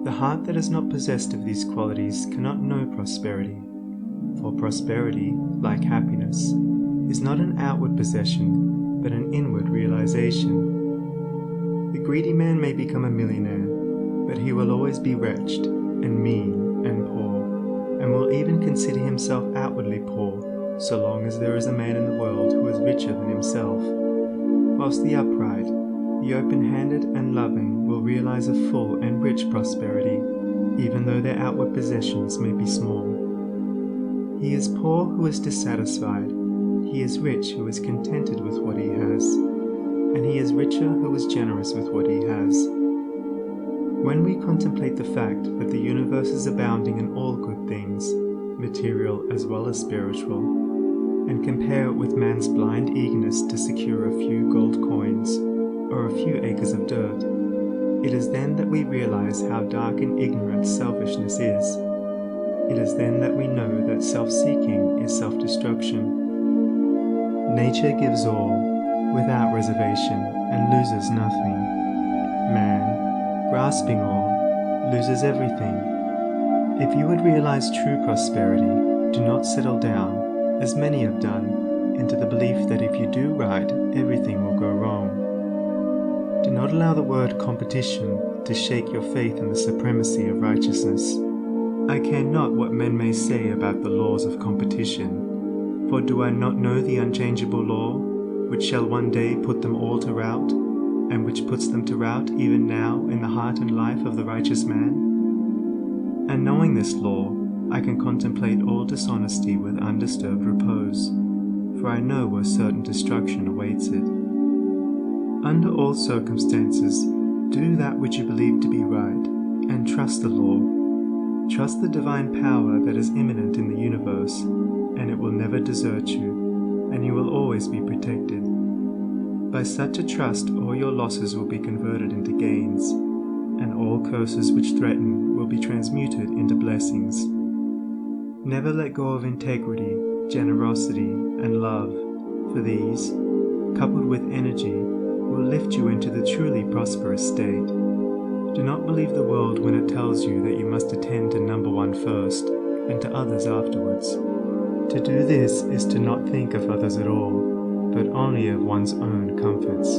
The heart that is not possessed of these qualities cannot know prosperity, for prosperity, like happiness, is not an outward possession, but an inward realization. The greedy man may become a millionaire, but he will always be wretched, and mean, and poor, and will even consider himself outwardly poor, so long as there is a man in the world who is richer than himself, whilst the upright, the open-handed and loving will realize a full and rich prosperity, even though their outward possessions may be small. He is poor who is dissatisfied, he is rich who is contented with what he has, and he is richer who is generous with what he has. When we contemplate the fact that the universe is abounding in all good things, material as well as spiritual, and compare it with man's blind eagerness to secure a few gold coins or a few acres of dirt, it is then that we realize how dark and ignorant selfishness is. It is then that we know that self-seeking is self-destruction. Nature gives all, without reservation, and loses nothing. Man, grasping all, loses everything. If you would realize true prosperity, do not settle down, as many have done, into the belief that if you do right, everything will go wrong. Do not allow the word competition to shake your faith in the supremacy of righteousness. I care not what men may say about the laws of competition, for do I not know the unchangeable law, which shall one day put them all to rout, and which puts them to rout even now in the heart and life of the righteous man? And knowing this law, I can contemplate all dishonesty with undisturbed repose, for I know where certain destruction awaits it. Under all circumstances, do that which you believe to be right, and trust the law. Trust the divine power that is immanent in the universe, and it will never desert you, and you will always be protected. By such a trust, all your losses will be converted into gains, and all curses which threaten will be transmuted into blessings. Never let go of integrity, generosity, and love, for these, coupled with energy, will lift you into the truly prosperous state. Do not believe the world when it tells you that you must attend to number one first, and to others afterwards. To do this is to not think of others at all, but only of one's own comforts.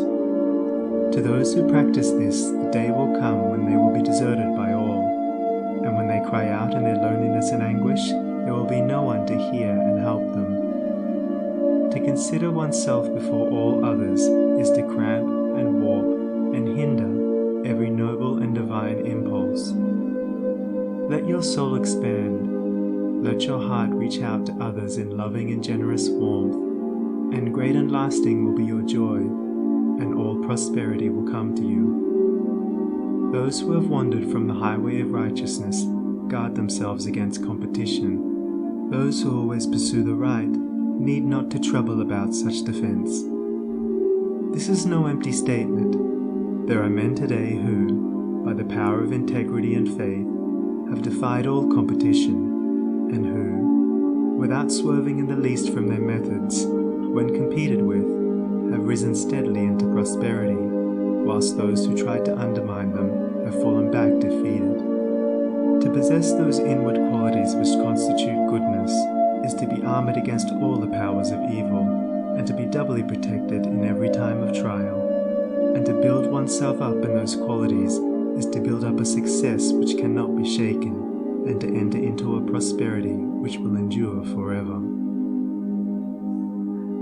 To those who practice this, the day will come when they will be deserted by all, and when they cry out in their loneliness and anguish, there will be no one to hear and help them. To consider oneself before all others is to cramp and warp and hinder every noble and divine impulse. Let your soul expand. Let your heart reach out to others in loving and generous warmth, and great and lasting will be your joy, and all prosperity will come to you. Those who have wandered from the highway of righteousness guard themselves against competition. Those who always pursue the right need not to trouble about such defense. This is no empty statement. There are men today who, by the power of integrity and faith, have defied all competition, and who, without swerving in the least from their methods, when competed with, have risen steadily into prosperity, whilst those who tried to undermine them have fallen back defeated. To possess those inward qualities which constitute goodness is to be armored against all the powers of evil, and to be doubly protected in every time of trial. And to build oneself up in those qualities is to build up a success which cannot be shaken, and to enter into a prosperity which will endure forever.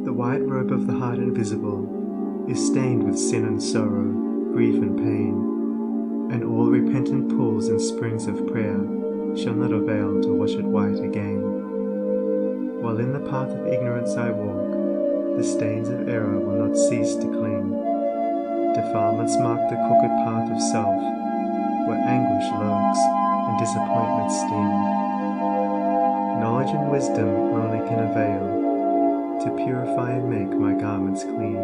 The white robe of the heart invisible is stained with sin and sorrow, grief and pain, and all repentant pools and springs of prayer shall not avail to wash it white again. While in the path of ignorance I walk, the stains of error will not cease to cling. Defilements mark the crooked path of self, where anguish lurks and disappointments sting. Knowledge and wisdom only can avail to purify and make my garments clean.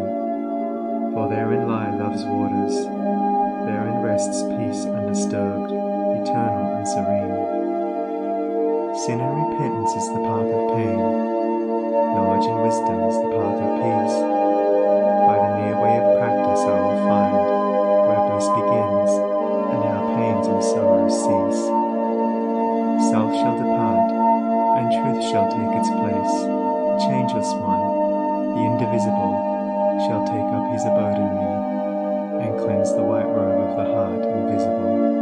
For therein lie love's waters, therein rests peace undisturbed, eternal and serene. Sin and repentance is the path of pain, knowledge and wisdom is the path of peace. By the near way of practice I will find where bliss begins, and how pains and sorrows cease. visible, shall take up his abode in me, and cleanse the white robe of the heart invisible.